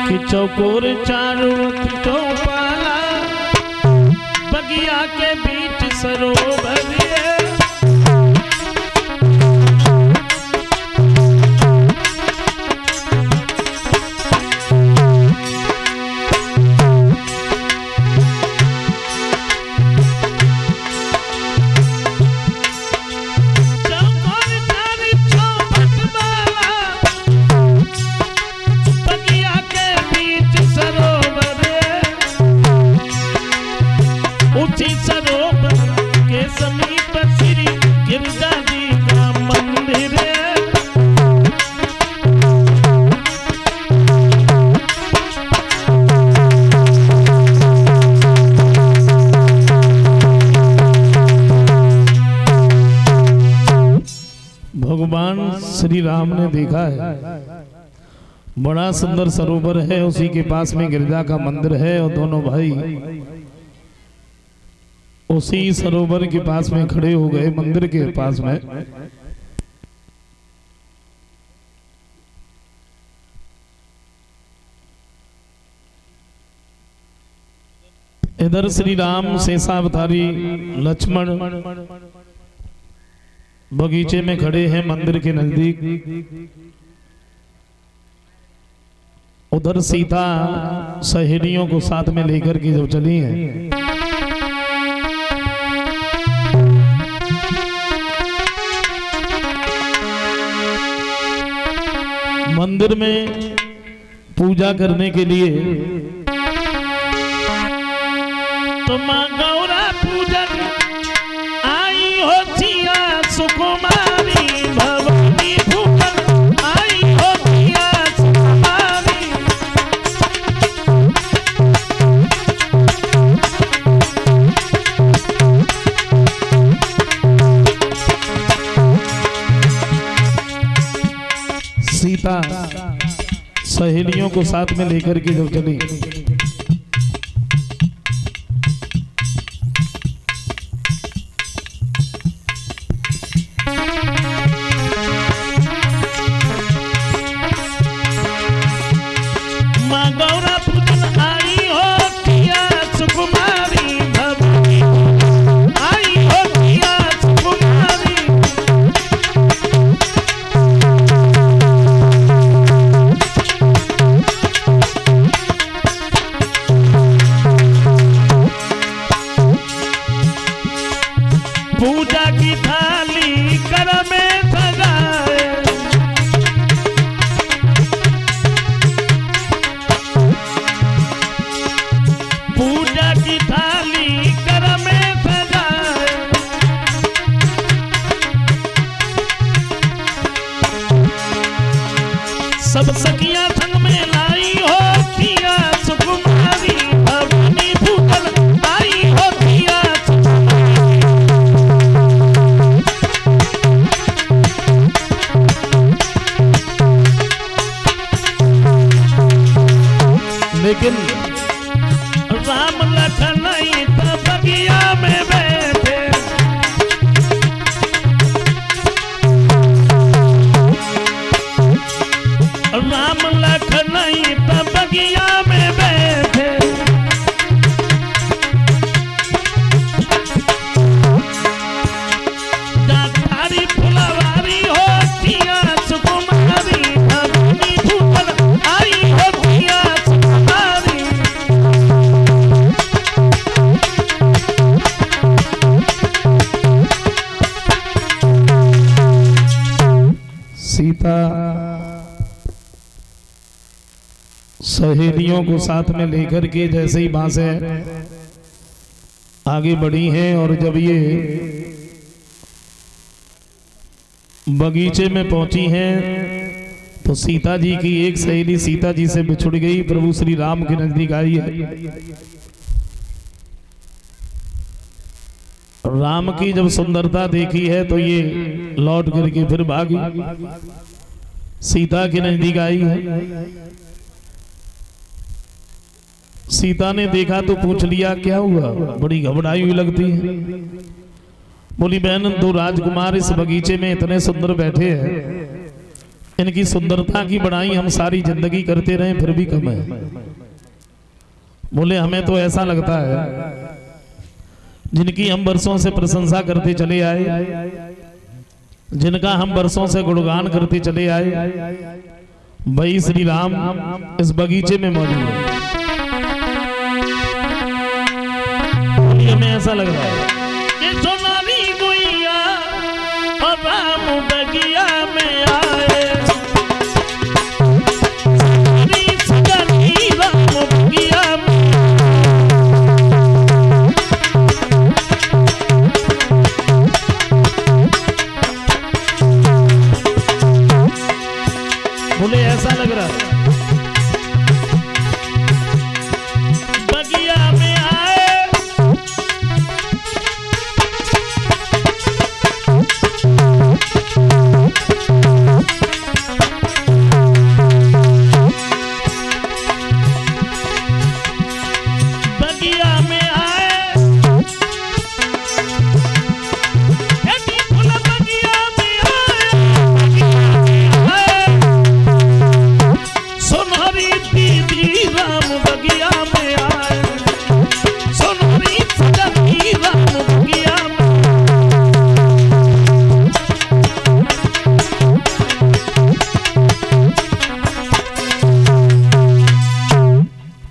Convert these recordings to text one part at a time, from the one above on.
कि चौकोर चारों चौपाला बगिया के बीच सरोवर है। भगवान श्री राम ने देखा है बड़ा सुंदर सरोवर है, उसी के पास में गिरजा का मंदिर है और दोनों भाई उसी सरोवर के पास में खड़े हो गए, मंदिर के पास में। इधर श्री राम शेषावतारी लक्ष्मण बगीचे में खड़े हैं मंदिर के नजदीक। उधर सीता सहेलियों को साथ में लेकर के जब चली हैं, मंदिर में पूजा करने के लिए, तो मां गौरा पूजन आई होतिया सुकुमारी भवानी भूपन आई होतिया सुकुमारी। सीता सहेलियों को साथ में लेकर के जब चली, पूजा की थाली कर में सजाए, पूजा की थाली कर में सजाए। सब सखियां संग में लाई हो किया सुकुमारी भवानी भूपल आई हो किया। लेकिन राम लखन तो बगिया में बैठे, राम लखन तो बगिया में बैठे। दातारी फुलवारी होतिया सुकुमारी भवानी भूपल आई होतिया। सीता सहेलियों को साथ में लेकर के जैसे ही वहां से आगे बढ़ी हैं, और जब ये बगीचे में पहुंची हैं तो सीता जी की एक सहेली सीता जी से बिछुड़ गई, प्रभु श्री राम के नजदीक आई है। राम की जब सुंदरता देखी है तो ये लौट करके फिर भागी, सीता के नजदीक आई है। सीता ने देखा तो पूछ लिया क्या हुआ, बड़ी घबराई हुई लगती है। बोली बहन, दो राजकुमार इस बगीचे में इतने सुंदर बैठे हैं, इनकी सुंदरता की बड़ाई हम सारी जिंदगी करते रहे फिर भी कम है। बोले हमें तो ऐसा लगता है जिनकी हम वर्षों से प्रशंसा करते चले आए, जिनका हम वर्षों से गुणगान करते चले आए, वही श्री राम इस बगीचे में मौजूद है। हमें ऐसा लग रहा है कि सोनारी गुइया और राम बगिया में आए, राम बगिया में। बोले ऐसा लग रहा है बगिया में आए, बगिया में आए, फूल बगिया में आए, सोनारी दीदी राम बगिया में आए, सोनारी सजनी राम बगिया में।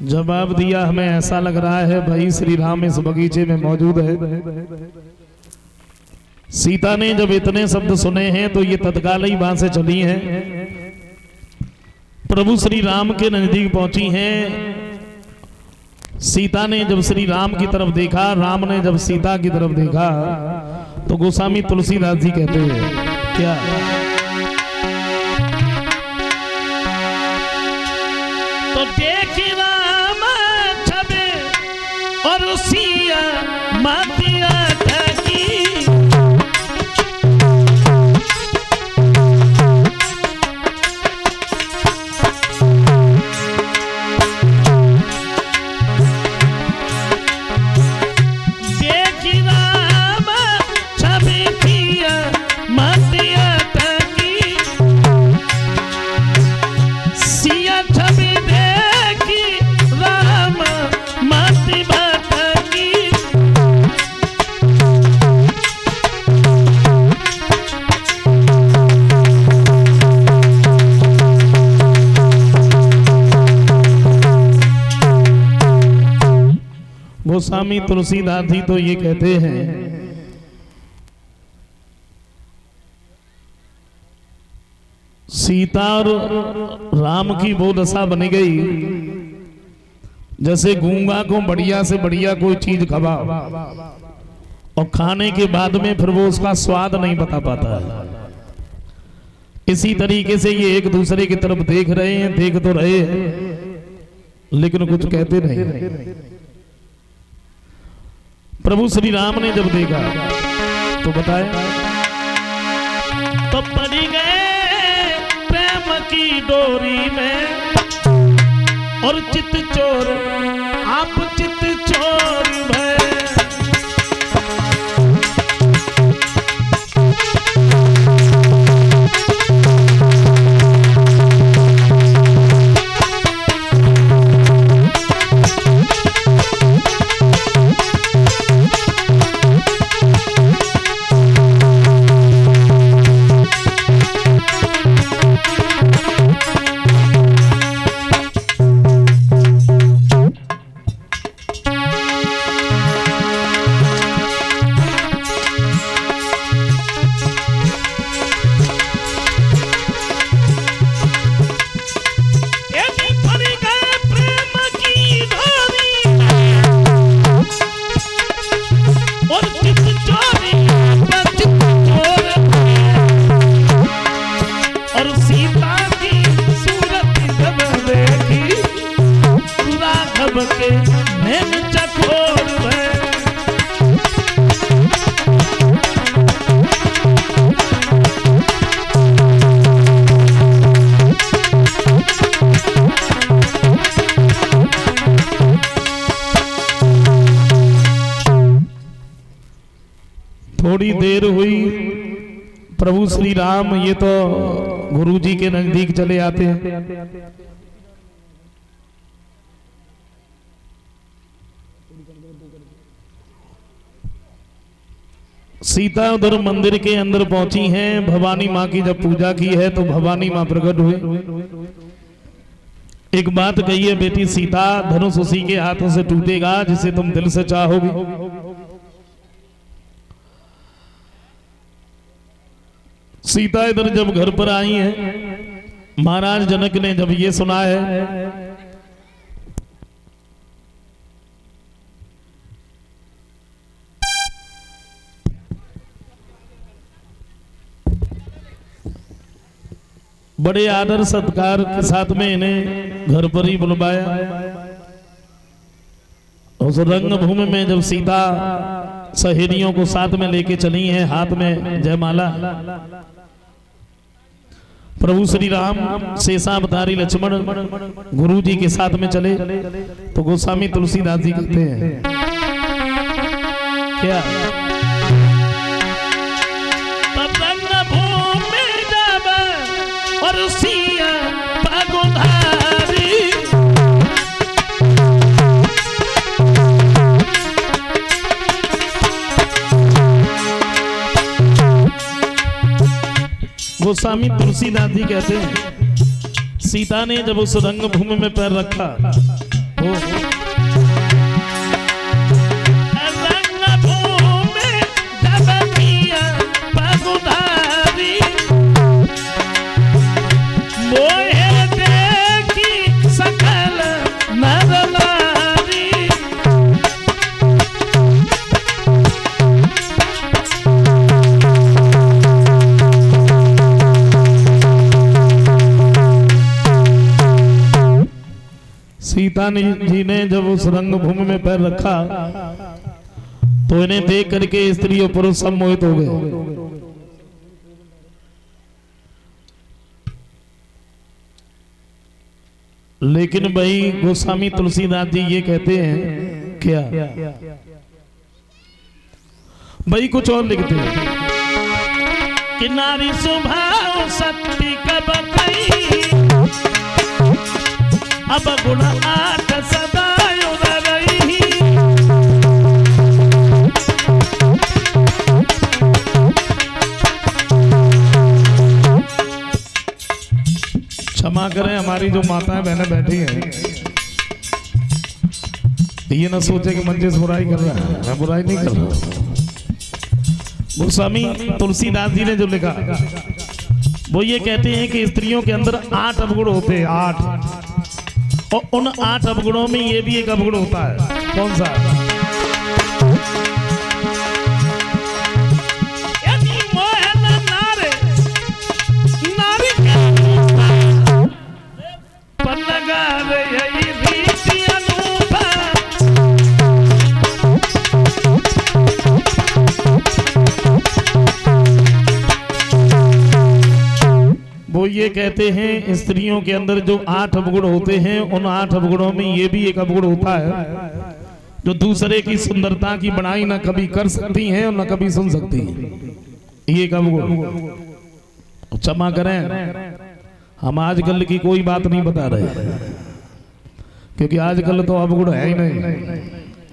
जवाब दिया हमें ऐसा लग रहा है भाई श्री राम इस बगीचे में मौजूद है। सीता ने जब इतने शब्द सुने हैं तो ये तत्काल ही वहां से चली हैं, प्रभु श्री राम के नजदीक पहुंची हैं। सीता ने जब श्री राम की तरफ देखा, राम ने जब सीता की तरफ देखा, तो गोस्वामी तुलसीदास जी कहते हैं क्या, तो देखी राम छबे और सिया मातिया ढकी, देखी राम छबे सिया मातिया ढकी, सिया छबे देखी राम माति भटकी, गोस्वामी तुलसीदास जी तो ये कहते हैं सीता और राम की वो दशा बन गई जैसे गूंगा को बढ़िया से बढ़िया कोई चीज खवाओ और खाने के बाद में फिर वो उसका स्वाद नहीं बता पाता है। इसी तरीके से ये एक दूसरे की तरफ देख रहे हैं, देख तो रहे हैं लेकिन कुछ कहते नहीं। प्रभु श्री राम ने जब देखा तो बताया, तो पड़ी गए प्रेम की डोरी में और चित चोर आप चित चोर भय, के नैन चकोर है। थोड़ी देर हुई, प्रभु श्री राम ये तो गुरुजी के नजदीक चले आते हैं। सीता उधर मंदिर के अंदर पहुंची हैं। भवानी माँ की जब पूजा की है तो भवानी माँ प्रकट हुए। एक बात कही है, बेटी सीता, धनुष उसी के हाथों से टूटेगा जिसे तुम दिल से चाहोगी। सीता इधर जब घर पर आई है, महाराज जनक ने जब ये सुना है, बड़े आदर सत्कार के साथ में इन्हें घर पर ही बुलवाया। उस रंगभूमि में जब सीता सहेलियों को साथ में लेके चली हैं, हाथ में जयमाला, प्रभु श्री राम शेषावतारी लक्ष्मण गुरु जी के साथ में चले तो गोस्वामी तुलसीदास जी कहते हैं क्या, और सिया पगुधारी गोस्वामी तुलसीदास जी कहते हैं, सीता ने जब उस रंगभूमि में पैर रखा सीता जी ने जब उस रंगभूमि में पैर रखा तो इन्हें देख करके स्त्री और पुरुष सब मोहित हो गए। लेकिन भाई गोस्वामी तुलसीदास जी ये कहते हैं क्या, भाई कुछ और लिखते हैं कि नारी स्वभाव शक्ति कब अब गुण आठ सदा रही। क्षमा करें, हमारी जो माताएं बहनें बैठी हैं, ये ना सोचे कि मंजिल बुराई कर रहा है, मैं बुराई नहीं कर रहा। गोस्वामी तुलसीदास जी ने जो लिखा वो ये कहते हैं कि स्त्रियों के अंदर 8 अवगुण होते हैं, 8, और उन 8 अवगुणों में ये भी एक अवगुण होता है। कौन सा? वो ये कहते हैं स्त्रियों के अंदर जो 8 अवगुण होते हैं, उन 8 अवगुणों में ये भी एक अवगुण होता है जो दूसरे की सुंदरता की बड़ाई ना कभी कर सकती हैं और ना कभी सुन सकती हैं। ये एक अवगुण। क्षमा करें, हम आजकल की कोई बात नहीं बता रहे, क्योंकि आजकल तो अवगुण है ही नहीं।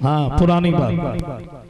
हाँ, पुरानी बात।